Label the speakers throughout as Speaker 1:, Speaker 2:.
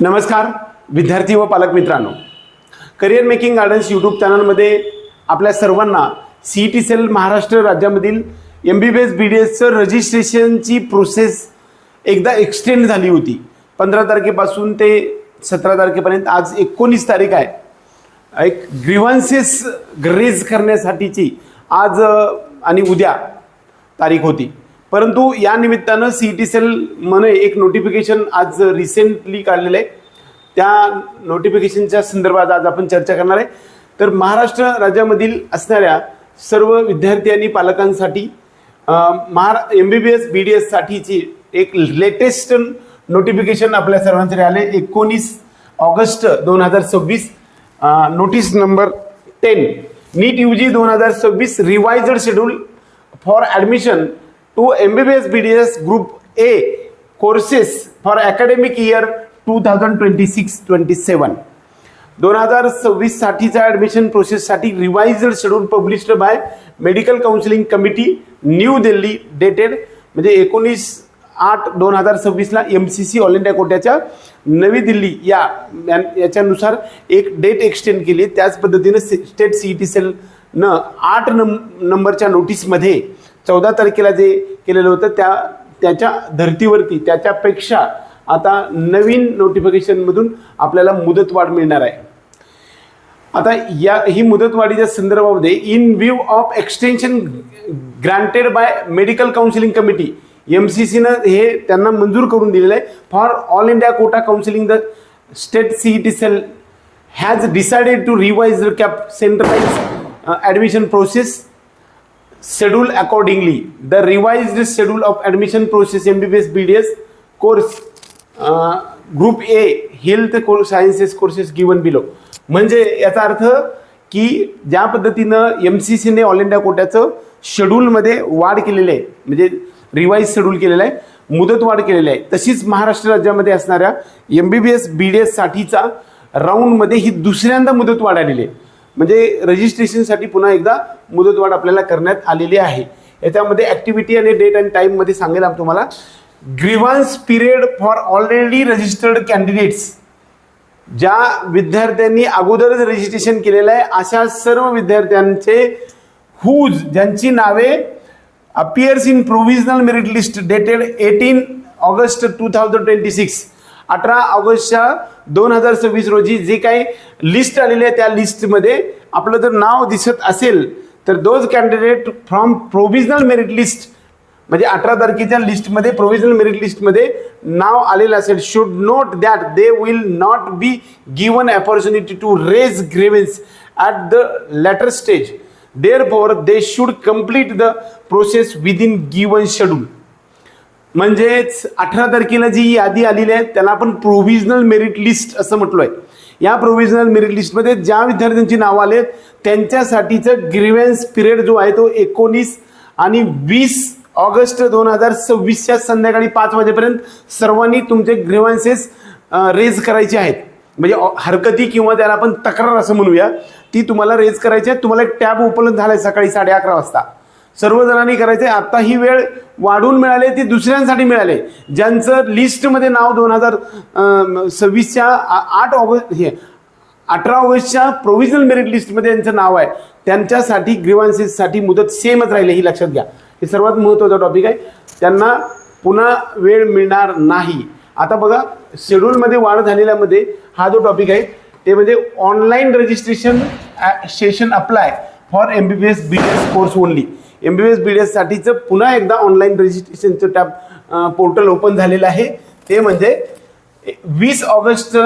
Speaker 1: नमस्कार विद्यार्थी व पालक मित्रांनो, करिअर मेकिंग गार्डन्स यूट्यूब चॅनलमध्ये आपल्या सर्वांना सीईटी सेल महाराष्ट्र राज्यामधील MBBS BDSचं रजिस्ट्रेशनची प्रोसेस एकदा एक्सटेंड झाली होती. 15 तारखेपासून ते 17 तारखेपर्यंत. आज 19 तारीख आहे. एक ग्रीव्हन्सेस रेज करण्यासाठीची आज आणि उद्या तारीख होती. परंतु या निमित्तानं सीईटी सेल म्हणे एक नोटिफिकेशन आज रिसेंटली काढलेलं आहे. त्या नोटिफिकेशनच्या संदर्भात आज आपण चर्चा करणार आहे. तर महाराष्ट्र राज्यामधील असणाऱ्या सर्व विद्यार्थी आणि पालकांसाठी MBBS BDS साठीची एक लेटेस्ट नोटिफिकेशन आपल्या सर्वांसाठी आले. 19 August 2026. Notice number 10 NEET UG 2026 revised schedule for admission to MBBS BDS Group A courses for academic year 2026-27. 2026 साठीचा ॲडमिशन प्रोसेससाठी revised schedule published by medical counselling committee New Delhi dated म्हणजे 19/8/2026 ला MCC all India कोट्याच्या नवी दिल्ली याच्यानुसार एक date extend केली. त्याच पद्धतीने स्टेट सीईटी सेलनं 8 नंबरच्या नोटीसमध्ये 14 तारखेला जे केलेलं होतं त्याच्या धर्तीवरती त्याच्यापेक्षा आता नवीन नोटिफिकेशनमधून आपल्याला मुदतवाढ मिळणार आहे. आता ही मुदतवाढीच्या संदर्भामध्ये in view of extension granted by medical counselling committee MCCनं हे त्यांना मंजूर करून दिलेलं आहे. For all India quota counselling the state CET cell has decided to revise the CAP centralise admission process schedule accordingly. The revised schedule of admission process MBBS BDS course group A health sciences courses given below. म्हणजे याचा अर्थ की ज्या पद्धतीनं MCCने all India कोट्याचं शेड्यूलमध्ये वाढ केलेली आहे, म्हणजे रिवाइज शेड्यूल केलेलं आहे, मुदत वाढ केलेली आहे, तशीच महाराष्ट्र राज्यामध्ये असणाऱ्या MBBS BDS साठीचा राऊंडमध्ये ही दुसऱ्यांदा मुदत वाढ आलेली आहे. म्हणजे रजिस्ट्रेशनसाठी पुन्हा एकदा मुदतवाढ आपल्याला करण्यात आलेली आहे. याच्यामध्ये ॲक्टिव्हिटी आणि डेट आणि टाईममध्ये सांगेल तुम्हाला. Grievance period for already registered candidates, ज्या विद्यार्थ्यांनी अगोदरच रजिस्ट्रेशन केलेलं आहे अशा सर्व विद्यार्थ्यांचे ज्यांची नावे appears in provisional merit list dated 18 August 2026 18 ऑगस्टच्या 2026 रोजी जे काही लिस्ट आलेली आहे त्या लिस्टमध्ये आपलं जर नाव दिसत असेल तर those candidate from provisional merit list म्हणजे 18 तारखेच्या लिस्टमध्ये प्रोव्हिजनल मेरिट लिस्टमध्ये नाव आलेलं असेल should note that they will not be given opportunity to raise grievance at the later stage. Therefore they should complete the process within given schedule. म्हणजेच 18 तारखेला जी यादी आलेली आहे त्याला आपण प्रोव्हिजनल मेरिट लिस्ट असं म्हटलं आहे. या प्रोव्हिजनल मेरिट लिस्टमध्ये ज्या विद्यार्थ्यांची नावं आले त्यांच्यासाठीचं ग्रीव्हन्स पिरियड जो आहे तो 19 आणि 20 ऑगस्ट 2026च्या संध्याकाळी 5 वाजेपर्यंत सर्वांनी तुमचे ग्रीव्हन्सेस रेज करायचे आहेत. म्हणजे हरकती किंवा त्याला आपण तक्रार असं म्हणूया, ती तुम्हाला रेज करायची आहे. तुम्हाला एक टॅब उपलब्ध झाला आहे सकाळी 11:30 वाजता. सर्वजणांनी करायचे. आता ही वेळ वाढून मिळाली, ती दुसऱ्यांसाठी मिळाले ज्यांचं लिस्टमध्ये नाव 2026च्या 18 ऑगस्टच्या प्रोव्हिजनल मेरिट लिस्टमध्ये यांचं नाव आहे. त्यांच्यासाठी ग्रीव्हन्सेससाठी मुदत सेमच राहिली, ही लक्षात घ्या. हे सर्वात महत्त्वाचा टॉपिक आहे. त्यांना पुन्हा वेळ मिळणार नाही. आता बघा शेड्यूलमध्ये वाढ झालेल्यामध्ये हा जो टॉपिक आहे ते म्हणजे online registration session apply for MBBS BDS course only. MBBS BDS साठीचं पुन्हा एकदा ऑनलाईन रजिस्ट्रेशनचं टॅब पोर्टल ओपन झालेलं आहे. ते म्हणजे 20 ऑगस्ट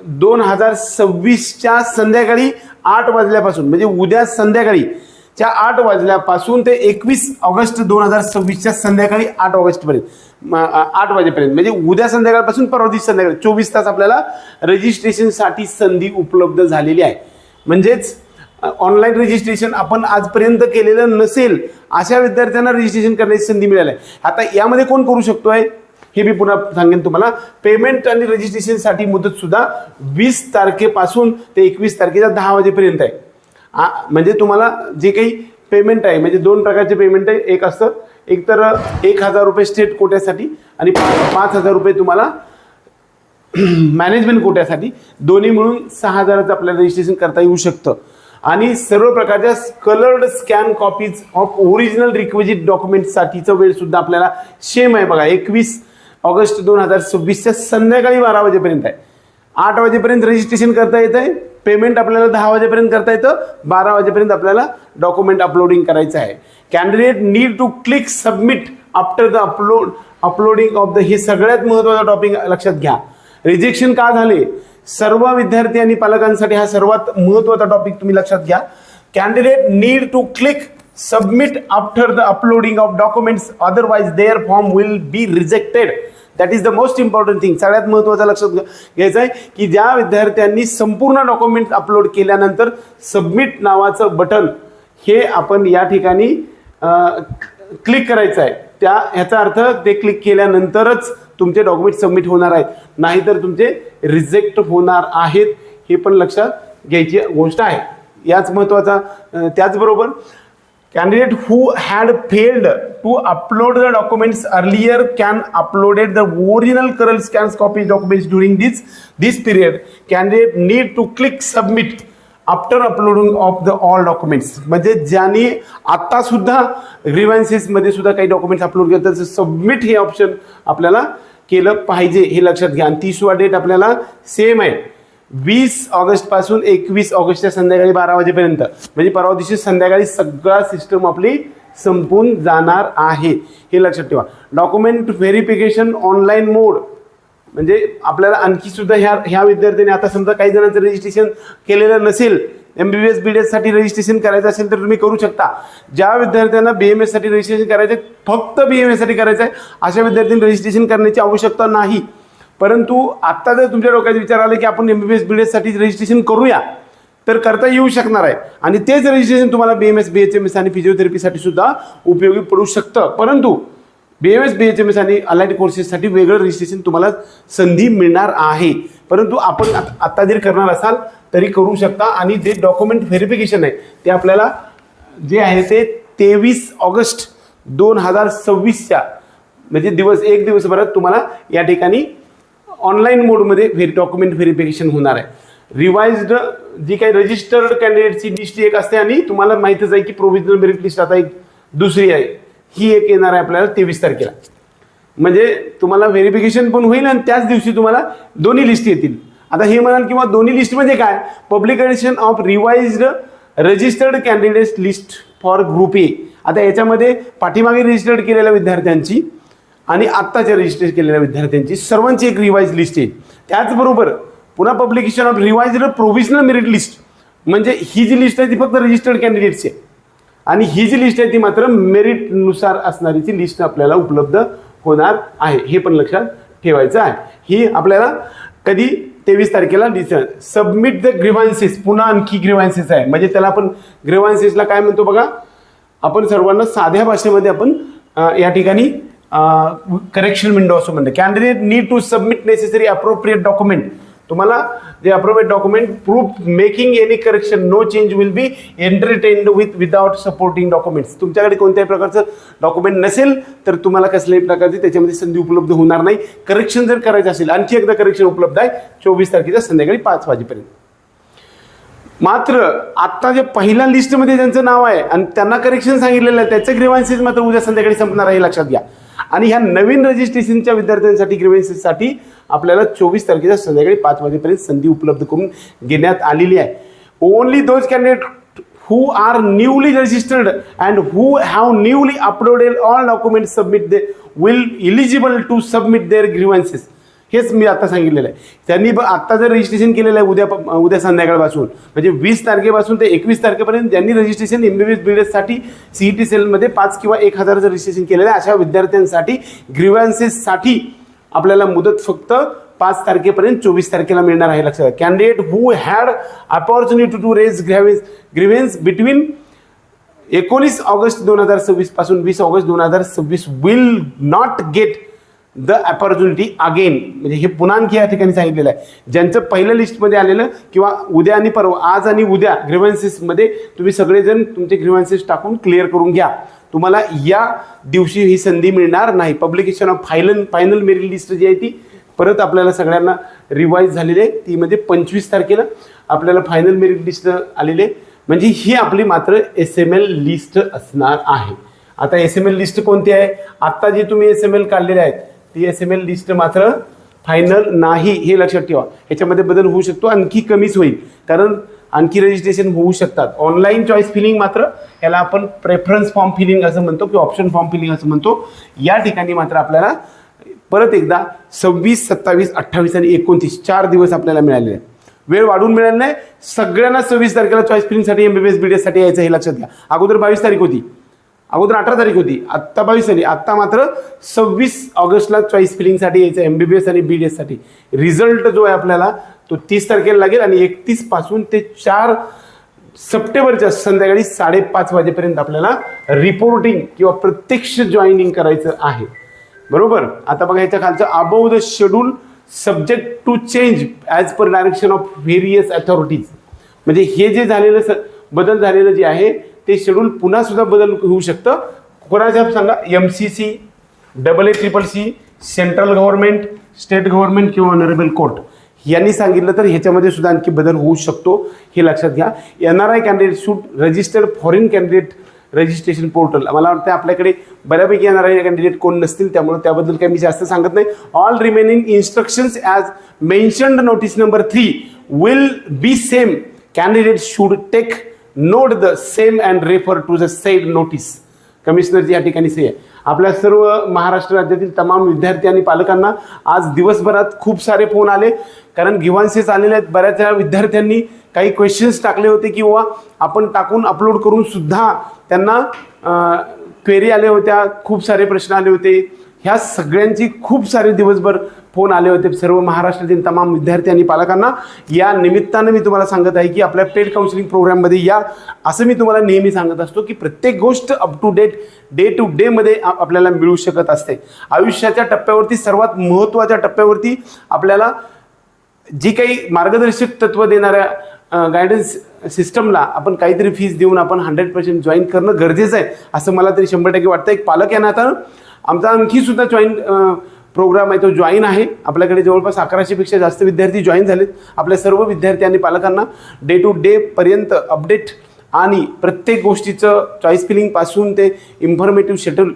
Speaker 1: 2026च्या संध्याकाळी 8 वाजल्यापासून म्हणजे उद्या संध्याकाळीच्या 8 वाजल्यापासून ते 21 ऑगस्ट 2026च्या संध्याकाळी 8 वाजेपर्यंत म्हणजे उद्या संध्याकाळपासून परवा दिवशी संध्याकाळी 24 तास आपल्याला रजिस्ट्रेशनसाठी संधी उपलब्ध झालेली आहे. म्हणजेच ऑनलाईन रजिस्ट्रेशन आपण आजपर्यंत केलेलं नसेल अशा विद्यार्थ्यांना रजिस्ट्रेशन करण्याची संधी मिळाली आहे. आता यामध्ये कोण करू शकतोय हे मी पुन्हा सांगेन तुम्हाला. पेमेंट आणि रजिस्ट्रेशनसाठी मुदत सुद्धा 20 तारखेपासून ते 21 तारखेच्या 10 वाजेपर्यंत आहे. म्हणजे तुम्हाला जे काही पेमेंट आहे म्हणजे 2 प्रकारचे पेमेंट आहे. एक असतं एक तर 1000 रुपये स्टेट कोट्यासाठी आणि 5000 रुपये तुम्हाला मॅनेजमेंट कोट्यासाठी दोन्ही मिळून 6,000चं आपल्याला रजिस्ट्रेशन करता येऊ शकतं. आणि सर्व प्रकारच्या coloured scan copies of original requisite डॉक्युमेंटसाठीचा वेळ सुद्धा आपल्याला सेम आहे बघा. 21 ऑगस्ट 2026च्या संध्याकाळी 12 वाजेपर्यंत आहे. 8 वाजेपर्यंत रजिस्ट्रेशन करता येत आहे. पेमेंट आपल्याला 10 वाजेपर्यंत करता येतं. 12 वाजेपर्यंत आपल्याला डॉक्युमेंट अपलोडिंग करायचं आहे. Candidate need to click submit after the uploading of the, हे सगळ्यात महत्त्वाचा टॉपिक लक्षात घ्या. रिजेक्शन का झाले, सर्व विद्यार्थी आणि पालकांसाठी हा सर्वात महत्त्वाचा टॉपिक तुम्ही लक्षात घ्या. Candidate need to click submit after the uploading of documents, otherwise their form will be rejected. That is the most important thing. सगळ्यात महत्त्वाचं लक्षात घ्यायचं आहे की ज्या विद्यार्थ्यांनी संपूर्ण डॉक्युमेंट अपलोड केल्यानंतर सबमिट नावाचं बटन हे आपण या ठिकाणी क्लिक करायचं आहे. ह्याचा अर्थ ते क्लिक केल्यानंतरच तुमचे डॉक्युमेंट सबमिट होणार आहेत, नाहीतर तुमचे रिजेक्ट होणार आहेत. हे पण लक्षात घ्यायची गोष्ट आहे. याच महत्त्वाचा. त्याचबरोबर candidate who had failed to upload the documents earlier can uploaded the original color scans copy documents during this period. Candidate need to click submit after uploading of the all documents. म्हणजे ज्यांनी आता सुद्धा grievances मध्ये सुद्धा काही documents upload केले तर submit हे ऑप्शन आपल्याला केलं पाहिजे, हे लक्षात घ्या. आणि 30वा डेट आपल्याला सेम आहे. 20 ऑगस्ट पासून 21 ऑगस्टच्या संध्याकाळी 12 वाजेपर्यंत, म्हणजे परवा दिवशी संध्याकाळी सगळा सिस्टम आपली संपून जाणार आहे, हे लक्षात ठेवा. डॉक्युमेंट व्हेरिफिकेशन ऑनलाईन मोड, म्हणजे आपल्याला आणखी सुद्धा ह्या विद्यार्थ्यांनी आता समजा काही जणांचं रजिस्ट्रेशन केलेलं नसेल, MBBS BDS साठी रजिस्ट्रेशन करायचं असेल तर तुम्ही करू शकता. ज्या विद्यार्थ्यांना BMS साठी रजिस्ट्रेशन करायचं आहे, फक्त BMS साठी करायचं आहे, अशा विद्यार्थ्यांनी रजिस्ट्रेशन करण्याची आवश्यकता नाही. परंतु आत्ता जर तुमच्या डोक्यात विचार आले की आपण MBBS BDS साठी रजिस्ट्रेशन करूया, तर करता येऊ शकणार आहे. आणि तेच रजिस्ट्रेशन तुम्हाला BMS BHMS आणि फिजिओथेरपीसाठी सुद्धा उपयोगी पडू शकतं. परंतु BMS BHMS आणि अलाइड कोर्सेससाठी वेगळं रजिस्ट्रेशन तुम्हाला संधी मिळणार आहे. परंतु आपण आता जर करणार असाल तरी करू शकता. आणि जे डॉक्युमेंट व्हेरिफिकेशन आहे ते आपल्याला जे आहे ते 23 ऑगस्ट 2026च्या म्हणजे एक दिवसभरात तुम्हाला या ठिकाणी ऑनलाईन मोडमध्ये डॉक्युमेंट व्हेरिफिकेशन होणार आहे. रिवाइज्ड जी काही रजिस्टर्ड कॅन्डिडेटची लिस्ट एक असते आणि तुम्हाला माहितीच आहे की प्रोव्हिजनल मेरिट लिस्ट आता एक दुसरी आहे, ही एक येणार आहे आपल्याला 23 तारखेला. म्हणजे तुम्हाला व्हेरिफिकेशन पण होईल आणि त्याच दिवशी तुम्हाला दोन्ही लिस्ट येतील. आता हे म्हणाल किंवा दोन्ही लिस्ट म्हणजे काय, publication of revised registered candidates list for group A. आता याच्यामध्ये पाठीमागे रजिस्टर्ड केलेल्या विद्यार्थ्यांची आणि आत्ताच्या रजिस्टर केलेल्या विद्यार्थ्यांची सर्वांची एक रिवाइज लिस्ट येईल. त्याचबरोबर पुन्हा publication of revised provisional merit list, म्हणजे ही जी लिस्ट आहे ती फक्त रजिस्टर्ड कॅन्डिडेट्सची आहे आणि ही जी लिस्ट आहे ती मात्र मेरिटनुसार असणारीची लिस्ट आपल्याला उपलब्ध होणार आहे, हे पण लक्षात ठेवायचं आहे. ही आपल्याला कधी 23 तारखेला सबमिट द ग्रीव्हन्सेस. पुन्हा आणखी ग्रीव्हन्सेस आहे, म्हणजे त्याला आपण ग्रीव्हन्सेसला काय म्हणतो बघा, आपण सर्वांना साध्या भाषेमध्ये आपण या ठिकाणी करेक्शन विंडो असं म्हणतो. Candidate need to submit necessary appropriate document. तुम्हाला जे appropriate document proof making any correction, no change will be entertained without supporting documents. तुमच्याकडे कोणत्याही प्रकारचं डॉक्युमेंट नसेल तर तुम्हाला कसल्याही प्रकारची त्याच्यामध्ये संधी उपलब्ध होणार नाही. करेक्शन जर करायचं असेल, आणखी एकदा करेक्शन उपलब्ध आहे 24 तारखेच्या संध्याकाळी 5 वाजेपर्यंत. मात्र आता जे पहिल्या लिस्टमध्ये ज्यांचं नाव आहे आणि त्यांना करेक्शन सांगितलेलं आहे त्याचे ग्रीव्हन्सेस मात्र उद्या संध्याकाळी संपणार आहे, लक्षात घ्या. आणि ह्या नवीन रजिस्ट्रेशनच्या विद्यार्थ्यांसाठी ग्रीव्हन्सेससाठी आपल्याला 24 तारखेच्या संध्याकाळी 5 वाजेपर्यंत संधी उपलब्ध करून घेण्यात आलेली आहे. Only those candidate who are newly registered and who have newly uploaded all documents submit they will eligible to submit their grievances. हेच मी आता सांगितलेलं आहे. त्यांनी आता जर रजिस्ट्रेशन केलेलं आहे उद्या संध्याकाळपासून म्हणजे 20 तारखेपासून ते 21 तारखेपर्यंत ज्यांनी रजिस्ट्रेशन MBBS BDS साठी CET सेलमध्ये 5 किंवा 1000चं रजिस्ट्रेशन केलेलं आहे, अशा विद्यार्थ्यांसाठी ग्रीव्हन्सेससाठी आपल्याला मुदत फक्त 5 तारखेपर्यंत 24 तारखेला मिळणार आहे, लक्षात. Candidate who had opportunity to raise grievance between 19 August 2026 पासून 20 August 2026 will not get the opportunity again. म्हणजे हे पुन्हा आणखी या ठिकाणी सांगितलेलं आहे. ज्यांचं पहिल्या लिस्टमध्ये आलेलं किंवा उद्या आणि परवा, आज आणि उद्या ग्रीव्हन्सेसमध्ये तुम्ही सगळेजण तुमचे ग्रीव्हन्सेस टाकून क्लिअर करून घ्या. तुम्हाला या दिवशी ही संधी मिळणार नाही. Publication of final merit list जी आहे ती परत आपल्याला सगळ्यांना रिवाईज झालेली आहे, ती म्हणजे 25 तारखेला आपल्याला फायनल मेरिट लिस्ट आलेली आहे. म्हणजे ही आपली मात्र SML लिस्ट असणार आहे. आता SML लिस्ट कोणती आहे, आत्ता जी तुम्ही SML काढलेले आहेत ती SML लिस्ट मात्र फायनल नाही, हे लक्षात ठेवा. ह्याच्यामध्ये बदल होऊ शकतो, आणखी कमीच होईल, कारण आणखी रजिस्ट्रेशन होऊ शकतात. ऑनलाईन चॉईस फिलिंग मात्र याला आपण प्रेफरन्स फॉर्म फिलिंग असं म्हणतो किंवा ऑप्शन फॉर्म फिलिंग असं म्हणतो. या ठिकाणी मात्र आपल्याला परत एकदा 26, 27, 28 आणि 29 4 दिवस आपल्याला मिळालेले आहेत. वेळ वाढून मिळाली नाही, सगळ्यांना 26 तारखेला चॉईस फिलिंगसाठी MBBS BDS साठी यायचं हे लक्षात घ्या. अगोदर 22 तारीख होती, अगोदर 18 तारीख होती, आत्ता 22 झाली. आत्ता मात्र 26 ऑगस्टला चॉईस फिलिंगसाठी यायचं MBBS आणि BDS साठी. रिझल्ट जो आहे आपल्याला तो 30 तारखेला लागेल आणि 31 पासून ते 4 सप्टेंबरच्या संध्याकाळी 5:30 वाजेपर्यंत आपल्याला रिपोर्टिंग किंवा प्रत्यक्ष जॉईनिंग करायचं आहे. बरोबर. आता बघा याच्या खालचं above the schedule subject to change as per direction of various authorities. म्हणजे हे जे झालेलं बदल झालेलं जे आहे ते शेड्यूल पुन्हा सुद्धा बदल होऊ शकतं. कोणाच्या सांगा, MCC, AA CCC, central government, state government किंवा ऑनरेबल कोर्ट यांनी सांगितलं तर ह्याच्यामध्ये सुद्धा आणखी बदल होऊ शकतो, हे लक्षात घ्या. NRI candidate should registered foreign candidate registration portal. मला वाटतं आपल्याकडे बऱ्यापैकी NRI कॅन्डिडेट कोण नसतील, त्यामुळे त्याबद्दल काही मी जास्त सांगत नाही. All remaining instructions as mentioned notice number 3 will be same. Candidate should take note the same and refer to the said notice. कमिशनरची या ठिकाणी सही आहे. आपल्या सर्व महाराष्ट्र राज्यातील तमाम विद्यार्थी आणि पालकांना आज दिवसभरात खूप सारे फोन आले, कारण गिव्हान्सेस आलेले आहेत. बऱ्याच विद्यार्थ्यांनी काही क्वेश्चन्स टाकले होते किंवा आपण टाकून अपलोड करून सुद्धा त्यांना क्वेरी आल्या होत्या, खूप सारे प्रश्न आले होते. ह्या सगळ्यांची खूप सारे दिवसभर फोन आले होते सर्व महाराष्ट्रातील तमाम विद्यार्थी आणि पालकांना. या निमित्तानं मी तुम्हाला सांगत आहे की आपल्या पेड काउन्सिलिंग प्रोग्राममध्ये या, असं मी तुम्हाला नेहमी सांगत असतो की प्रत्येक गोष्ट up to date, day to डेमध्ये आपल्याला मिळू शकत असते. आयुष्याच्या टप्प्यावरती, सर्वात महत्त्वाच्या टप्प्यावरती आपल्याला जी काही मार्गदर्शक तत्व देणाऱ्या गायडन्स सिस्टमला आपण काहीतरी फीस देऊन आपण 100% जॉईन करणं गरजेचं आहे, असं मला तरी 100% वाटतं. एक पालक या नात्यानं आमचा आणखी सुद्धा प्रोग्राम आहे तो जॉईन आहे. आपल्याकडे जवळपास 1100पेक्षा जास्त विद्यार्थी जॉईन झालेत. आपल्या सर्व विद्यार्थी आणि पालकांना डे टू डे पर्यंत अपडेट आणि प्रत्येक गोष्टीचं चॉईस फिलिंगपासून ते इन्फॉर्मेटिव्ह शेड्यूल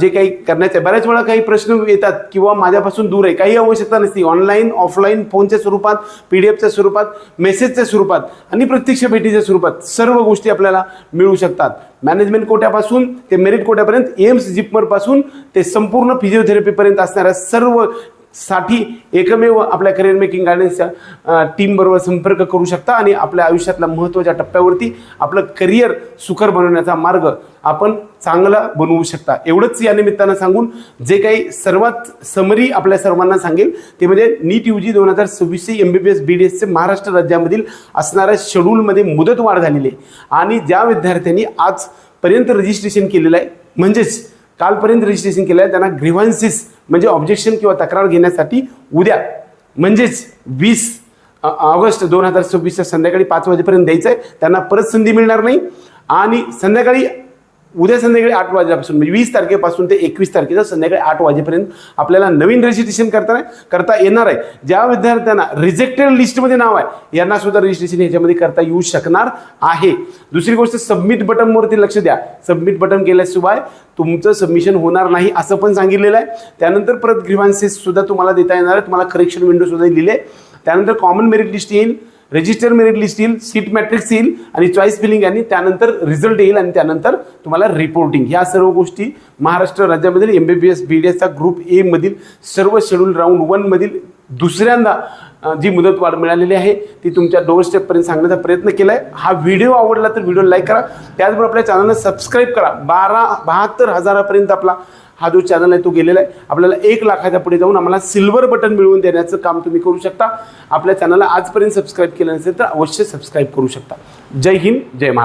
Speaker 1: जे काही करण्याचं आहे. बऱ्याच वेळा काही प्रश्न येतात किंवा माझ्यापासून दूर आहे, काही आवश्यकता नसती. ऑनलाईन, ऑफलाईन, फोनच्या स्वरूपात, PDF स्वरूपात, मेसेजच्या स्वरूपात आणि प्रत्यक्ष भेटीच्या स्वरूपात सर्व गोष्टी आपल्याला मिळू शकतात. मॅनेजमेंट कोट्यापासून ते मेरिट कोट्यापर्यंत, एम्स जिपमरपासून ते संपूर्ण फिजिओथेरपीपर्यंत असणाऱ्या सर्व साठी एकमेव आपल्या करिअर मेकिंग गायडन्सच्या टीमबरोबर संपर्क करू शकता आणि आपल्या आयुष्यातल्या महत्त्वाच्या टप्प्यावरती आपलं करिअर सुकर बनवण्याचा मार्ग आपण चांगला बनवू शकता. एवढंच या निमित्तानं सांगून जे काही सर्वात समरी आपल्या सर्वांना सांगेल ते म्हणजे नीट UG 2026 MBBS BDSचे महाराष्ट्र राज्यामधील असणाऱ्या शेड्यूलमध्ये मुदतवाढ झालेली आहे. आणि ज्या विद्यार्थ्यांनी आजपर्यंत रजिस्ट्रेशन केलेलं आहे, म्हणजेच कालपर्यंत रजिस्ट्रेशन केलं आहे, त्यांना ग्रीव्हन्सेस म्हणजे ऑब्जेक्शन किंवा तक्रार घेण्यासाठी उद्या म्हणजेच 20 ऑगस्ट 2026 संध्याकाळी 5 वाजेपर्यंत द्यायचं आहे. त्यांना परत संधी मिळणार नाही. आणि उद्या संध्याकाळी 8 वाजेपासून म्हणजे 20 तारखेपासून ते 21 तारखेचं संध्याकाळी 8 वाजेपर्यंत आपल्याला नवीन रजिस्ट्रेशन करता येणार आहे. ज्या विद्यार्थ्यांना रिजेक्टेड लिस्टमध्ये नाव आहे यांना सुद्धा रजिस्ट्रेशन ह्याच्यामध्ये करता येऊ शकणार आहे. दुसरी गोष्ट, सबमिट बटनवरती लक्ष द्या. सबमिट बटन केल्याशिवाय तुमचं सबमिशन होणार नाही असं पण सांगितलेलं आहे. त्यानंतर परत ग्रीव्हन्सेस सुद्धा तुम्हाला देता येणार आहे. तुम्हाला करेक्शन विंडो सुद्धा दिली आहे. त्यानंतर कॉमन मेरिट लिस्ट येईल, रजिस्टर मेरिट लिस्ट येईल, सीट मॅट्रिक्स येईल आणि चॉईस फिलिंग आणि त्यानंतर रिझल्ट येईल आणि त्यानंतर तुम्हाला रिपोर्टिंग. ह्या सर्व गोष्टी महाराष्ट्र राज्यामधील MBBS BDSचा ग्रुप A मधील सर्व शेड्यूल राऊंड 1 मधील दुसऱ्यांदा जी मुदतवाढ मिळालेली आहे ती तुमच्या डोअर स्टेपपर्यंत सांगण्याचा प्रयत्न केला आहे. हा व्हिडिओ आवडला तर व्हिडिओ लाईक करा. त्याचबरोबर आपल्या चॅनलला सबस्क्राईब करा. 72 हजारापर्यंत आपला हा जो चॅनल आहे तो गेलेला आहे. आपल्याला 1 लाखाच्या पुढे जाऊन आम्हाला सिल्वर बटन मिळवून देण्याचं काम तुम्ही करू शकता. आपल्या चॅनलला आजपर्यंत सबस्क्राईब केलं नसेल तर अवश्य सबस्क्राईब करू शकता. जय हिंद, जय महाराष्ट्र.